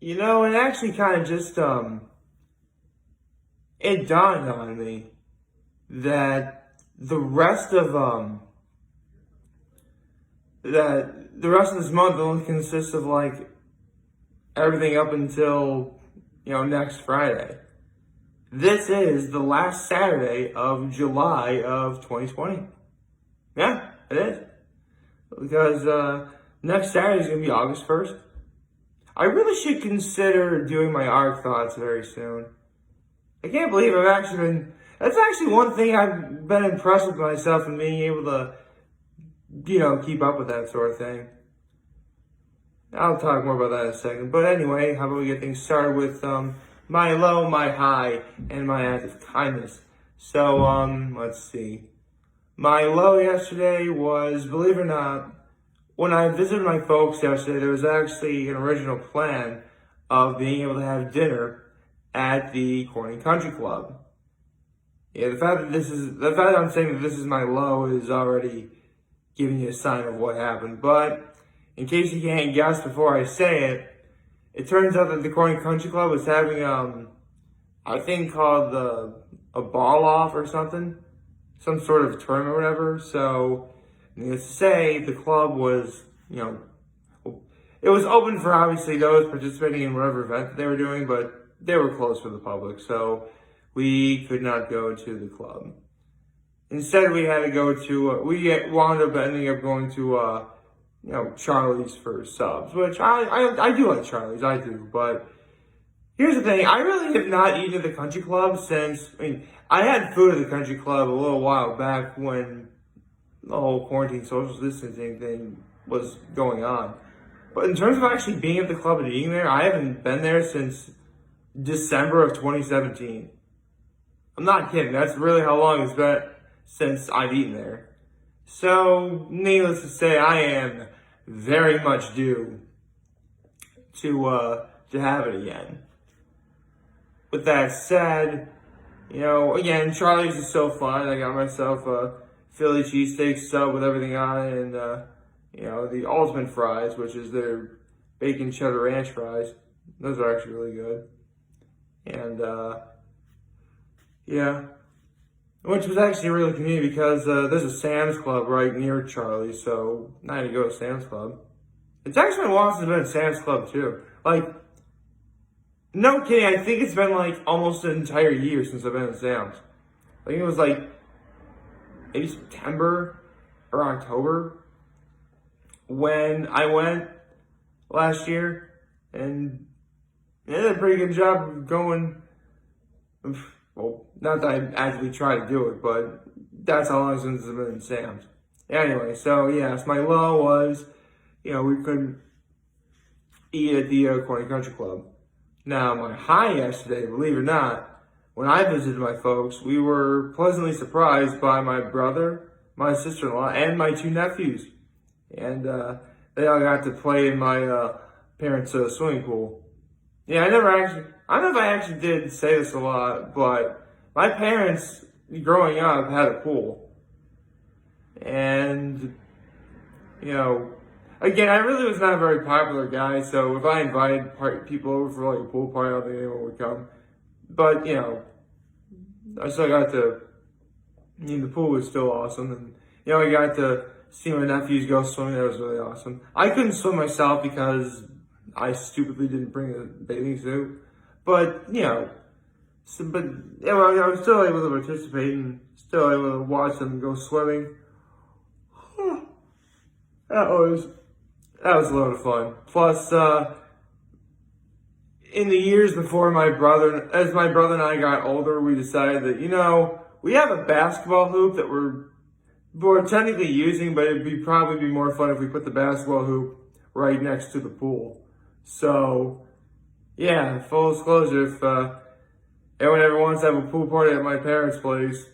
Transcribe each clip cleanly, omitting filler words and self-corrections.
It actually kind of just, it dawned on me that the rest of, this month will consist of like everything up until, next Friday. This is the last Saturday of July of 2020. Yeah, it is. Because, next Saturday is going to be August 1st. I really should consider doing my ARC thoughts very soon. I can't believe that's actually one thing I've been impressed with myself in being able to, keep up with that sort of thing. I'll talk more about that in a second. But anyway, how about we get things started with, my low, my high, and my act of kindness. So, let's see. My low yesterday was, believe it or not, when I visited my folks yesterday, there was actually an original plan of being able to have dinner at the Corning Country Club. Yeah, the fact that I'm saying that this is my low is already giving you a sign of what happened. But in case you can't guess before I say it, it turns out that the Corning Country Club was having I think called a ball off or something, some sort of tournament or whatever. So, needless to say, the club was, it was open for obviously those participating in whatever event that they were doing, but they were closed for the public, so we could not go to the club. Instead, we had to go to, we wound up ending up going to, Charlie's for subs, which I do like Charlie's, I do, but here's the thing, I really have not eaten at the country club since, I had food at the country club a little while back when the whole quarantine social distancing thing was going on. But in terms of actually being at the club and eating there, I haven't been there since December of 2017. I'm not kidding, that's really how long it's been since I've eaten there. So, needless to say, I am very much due to have it again. With that said, again, Charlie's is so fun. I got myself a Philly cheesesteak sub with everything on it, and the ultimate fries, which is their bacon cheddar ranch fries. Those are actually really good. And yeah, which was actually really convenient because there's a Sam's Club right near Charlie, so I had to go to Sam's Club. It's actually been a while since I've been at Sam's Club too. Like, no kidding, I think it's been like almost an entire year since I've been at Sam's. I think it was like maybe September or October when I went last year, and they did a pretty good job of going. Well, not that I actually try to do it, but that's how long since I've been in Sam's. Anyway, so yes, my low was, we couldn't eat at the Corning Country Club. Now, my high yesterday, believe it or not, when I visited my folks, we were pleasantly surprised by my brother, my sister-in-law, and my two nephews. And they all got to play in my parents' swimming pool. Yeah, I don't know if I actually did say this a lot, but my parents, growing up, had a pool. And, again, I really was not a very popular guy, so if I invited people over for like a pool party, I don't think anyone would come. But, I still got to, the pool was still awesome, and, I got to see my nephews go swimming. That was really awesome. I couldn't swim myself because I stupidly didn't bring a bathing suit. But, I was still able to participate and still able to watch them go swimming. That was a lot of fun. Plus, in the years before as my brother and I got older, we decided that, we have a basketball hoop that we're technically using, but it'd probably be more fun if we put the basketball hoop right next to the pool. So, yeah, full disclosure, if anyone ever wants to have a pool party at my parents' place,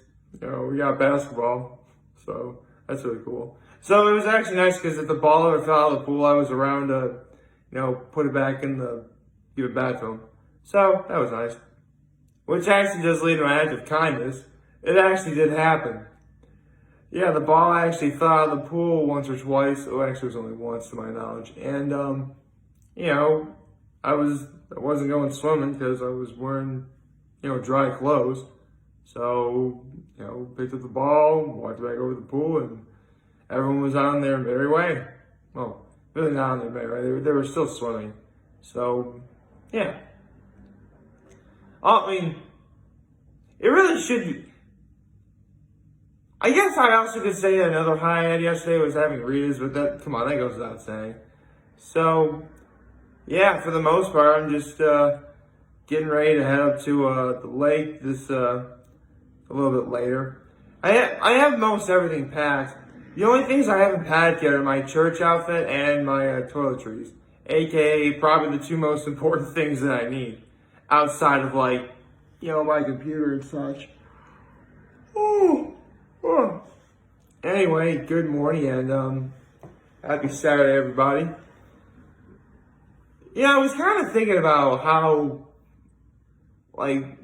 we got basketball. So, that's really cool. So, it was actually nice because if the ball ever fell out of the pool, I was around to, put it back give it back to him. So, that was nice. Which actually does lead to my act of kindness. It actually did happen. Yeah, the ball actually fell out of the pool once or twice. Oh, actually, it was only once to my knowledge. And, I wasn't going swimming because I was wearing, dry clothes. So, picked up the ball, walked back over to the pool, and everyone was on their merry way. Well, really not on their merry way. They were still swimming. So, yeah. I mean, it really should be. I guess I also could say that another high I had yesterday was having Rita's, but that goes without saying. So, yeah, for the most part, I'm just getting ready to head up to the lake this a little bit later. I have most everything packed. The only things I haven't packed yet are my church outfit and my toiletries, aka probably the two most important things that I need, outside of my computer and such. Oh. Anyway, good morning and happy Saturday, everybody. I was kind of thinking about how, by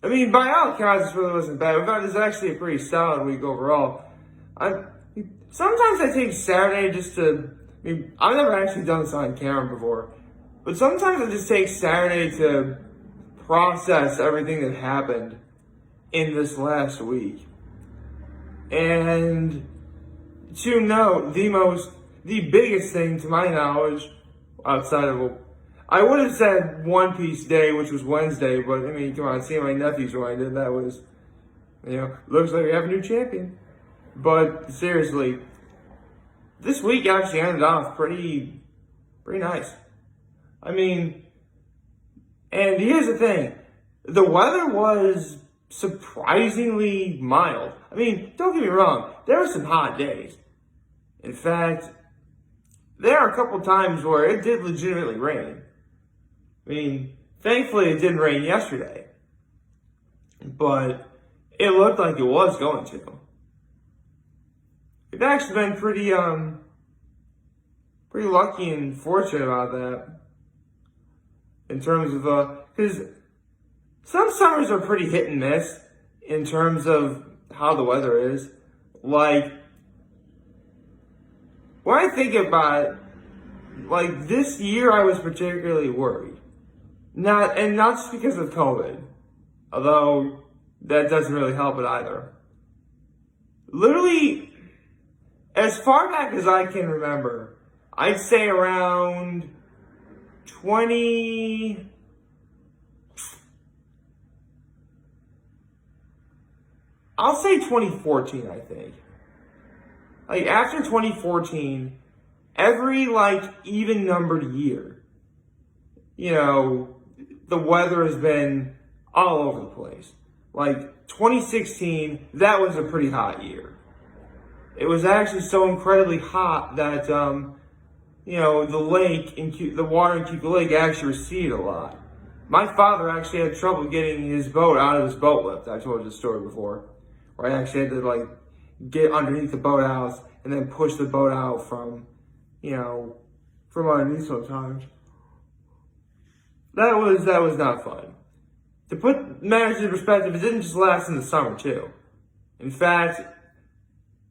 all accounts, this really wasn't bad. In fact, it's actually a pretty solid week overall. Sometimes I take Saturday just to, I've never actually done this on camera before, but sometimes I just take Saturday to process everything that happened in this last week. And to note, the biggest thing to my knowledge, outside of, I would have said One Piece Day, which was Wednesday, but come on, seeing my nephews when I did that was, looks like we have a new champion. But seriously, this week actually ended off pretty nice. And here's the thing, the weather was surprisingly mild. Don't get me wrong, there were some hot days. In fact, there are a couple times where it did legitimately rain. Thankfully it didn't rain yesterday, but it looked like it was going to. We've actually been pretty lucky and fortunate about that. In terms of, because some summers are pretty hit and miss in terms of how the weather is. When I think about it, this year I was particularly worried. Not just because of COVID, although that doesn't really help it either. Literally, as far back as I can remember, I'd say around 2014, I think. After 2014, every, even numbered year, the weather has been all over the place. 2016, that was a pretty hot year. It was actually so incredibly hot that, the water in Cuba Lake actually receded a lot. My father actually had trouble getting his boat out of his boat lift. I told you this story before. Where I actually had to, get underneath the boathouse and then push the boat out from underneath sometimes. That was not fun. To put matters into perspective, it didn't just last in the summer, too. In fact,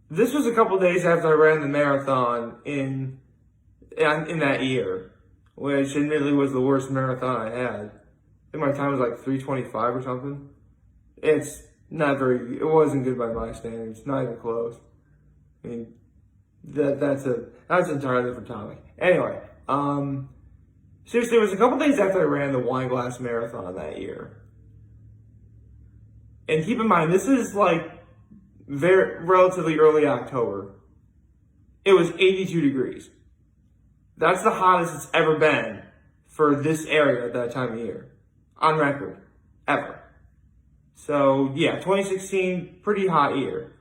this was a couple days after I ran the marathon in that year, which admittedly was the worst marathon I had. I think my time was 3:25 or something. It's not very, it wasn't good by my standards, not even close. That's an entirely different topic. Anyway, seriously, it was a couple days after I ran the Wine Glass Marathon that year. And keep in mind, this is very relatively early October. It was 82 degrees. That's the hottest it's ever been for this area at that time of year. On record. Ever. So, yeah, 2016, pretty hot year.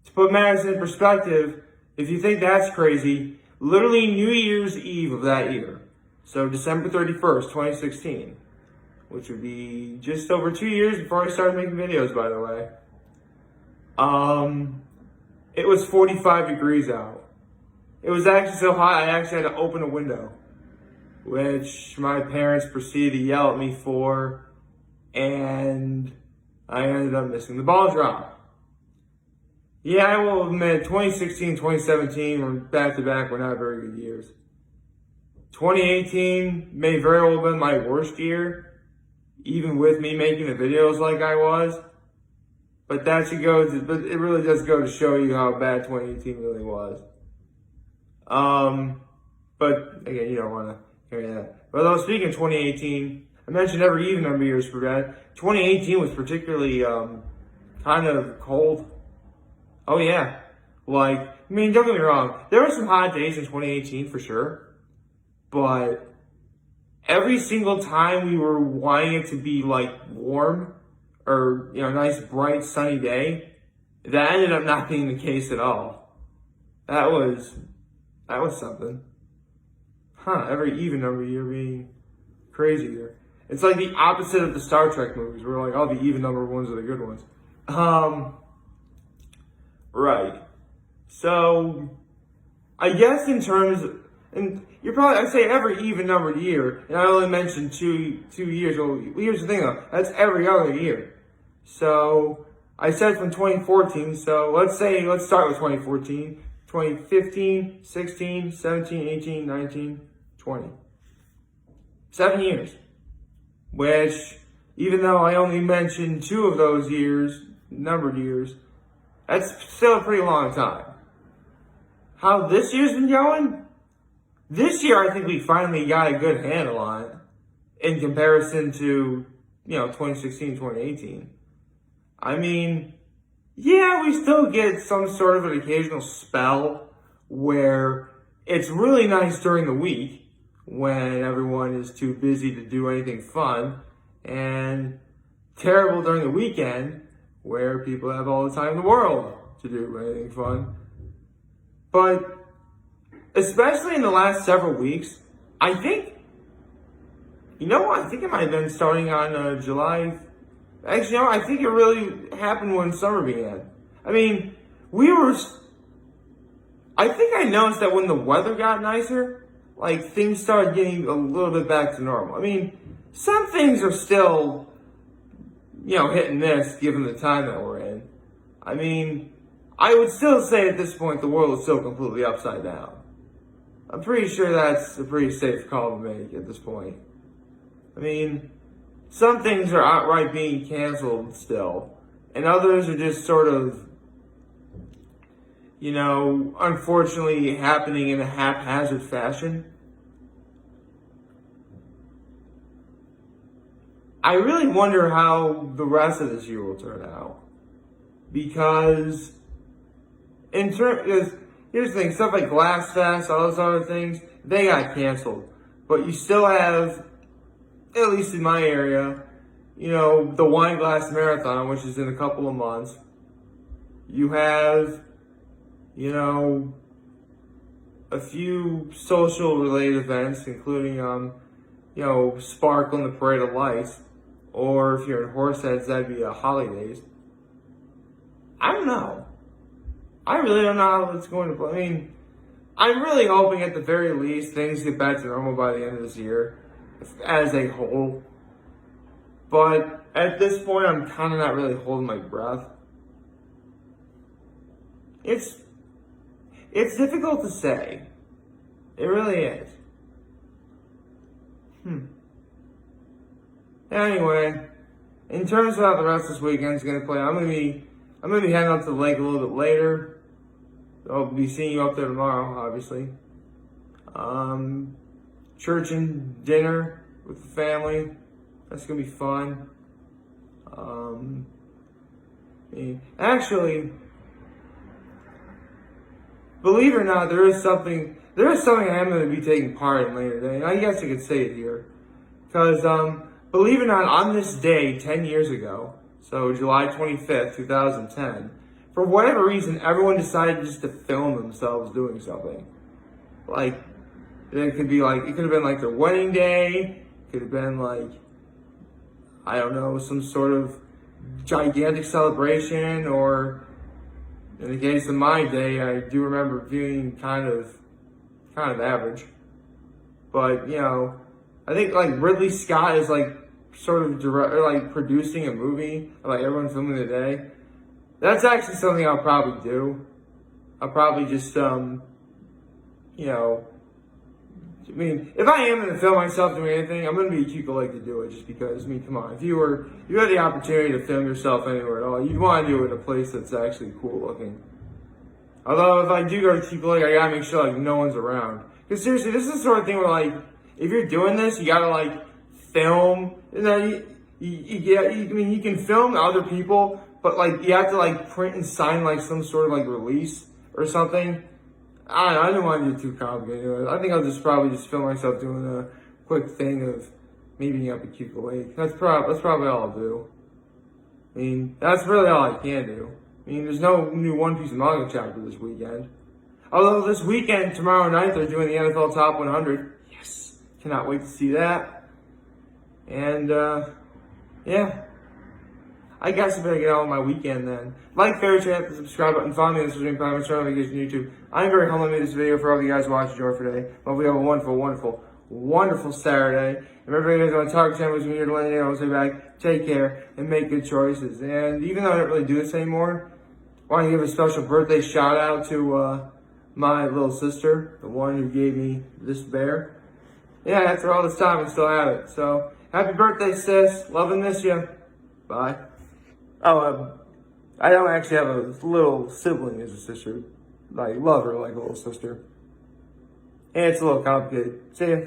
To put matters in perspective, if you think that's crazy, literally New Year's Eve of that year, so December 31st, 2016, which would be just over 2 years before I started making videos, by the way, it was 45 degrees out. It was actually so hot, I actually had to open a window, which my parents proceeded to yell at me for, and I ended up missing the ball drop. Yeah, I will admit, 2016, 2017 were back-to-back were not very good years. 2018 may very well have been my worst year, even with me making the videos like I was. But but it really does go to show you how bad 2018 really was. But again, you don't want to hear that. But though speaking of 2018, I mentioned every even number of years for bad. 2018 was particularly kind of cold. Oh yeah, I mean, don't get me wrong. There were some hot days in 2018 for sure, but every single time we were wanting it to be warm or nice bright sunny day, that ended up not being the case at all. That was something. Every even number year being crazier. It's like the opposite of the Star Trek movies, where all the even number ones are the good ones. Right. So, I guess and I'd say every even numbered year, and I only mentioned two years. Well, here's the thing though, that's every other year. So, I said from 2014, so let's start with 2014. 2015, 16, 17, 18, 19, 20. 7 years. Which, even though I only mentioned 2 of those years, numbered years, that's still a pretty long time. How this year's been going? This year, I think we finally got a good handle on it in comparison to, 2016, 2018. I mean, yeah, we still get some sort of an occasional spell where it's really nice during the week when everyone is too busy to do anything fun, and terrible during the weekend where people have all the time in the world to do anything fun. But especially in the last several weeks, I think it might have been starting on July. Actually, I think it really happened when summer began. I mean, I think I noticed that when the weather got nicer, things started getting a little bit back to normal. I mean, some things are still, hit and miss given the time that we're in. I mean, I would still say at this point the world is still completely upside down. I'm pretty sure that's a pretty safe call to make at this point. I mean, some things are outright being canceled still, and others are just sort of, unfortunately happening in a haphazard fashion. I really wonder how the rest of this year will turn out. Because here's the thing, stuff like Glass Fest, all those other things, they got canceled. But you still have, at least in my area, the Wine Glass Marathon, which is in a couple of months. You have, a few social related events, including, Sparkle and the Parade of Lights. Or if you're in Horseheads, that'd be Holidays. I don't know. I really don't know how it's going to play. I mean, I'm really hoping at the very least things get back to normal by the end of this year as a whole. But at this point, I'm kind of not really holding my breath. It's difficult to say. It really is. Anyway, in terms of how the rest of this weekend's gonna play, I'm gonna be heading up to the lake a little bit later. I'll be seeing you up there tomorrow, obviously. Church and dinner with the family. That's gonna be fun. Actually, believe it or not, there is something I am going to be taking part in later today. I guess I could say it here. Because, believe it or not, on this day, 10 years ago, so July 25th, 2010, for whatever reason, everyone decided just to film themselves doing something. It could have been their wedding day, it could have been I don't know, some sort of gigantic celebration, or in the case of my day, I do remember being kind of average. But, I think Ridley Scott is sort of producing a movie about everyone filming the day. That's actually something I'll probably do. I'll probably just I mean, if I am going to film myself doing anything, I'm going to be a cute like to do it just because, I mean, come on. If you had the opportunity to film yourself anywhere at all, you'd want to do it in a place that's actually cool looking. Although, if I do go to Chico Lake, I gotta make sure, like, no one's around. Because seriously, this is the sort of thing where, like, if you're doing this, you gotta, like, film. You know, you can film other people, but, like, you have to, like, print and sign, like, some sort of, like, release or something. I don't know, I didn't want to do it too complicated. I think I'll probably just film myself doing a quick thing of meeting up at Chico Lake. That's probably all I'll do. I mean, that's really all I can do. I mean, there's no new One Piece manga chapter this weekend. Although this weekend, tomorrow night, they're doing the NFL Top 100. Yes! Cannot wait to see that. And, yeah. I guess I better get on with my weekend then. Like, favorite, share, hit the subscribe button, follow me on the stream, comment, turn on notifications on YouTube. I'm very humbled to make this video for all of you guys watching Joy for today. Hope we have a wonderful, wonderful, wonderful Saturday. Remember, you guys on Target Channel, we're here to let you know, say back, take care, and make good choices. And even though I don't really do this anymore, I want to give a special birthday shout out to my little sister, the one who gave me this bear. Yeah, after all this time, I still have it. So, happy birthday, sis. Love and miss you. Bye. Oh, I don't actually have a little sibling as a sister. I love her like a little sister. And it's a little complicated. See ya.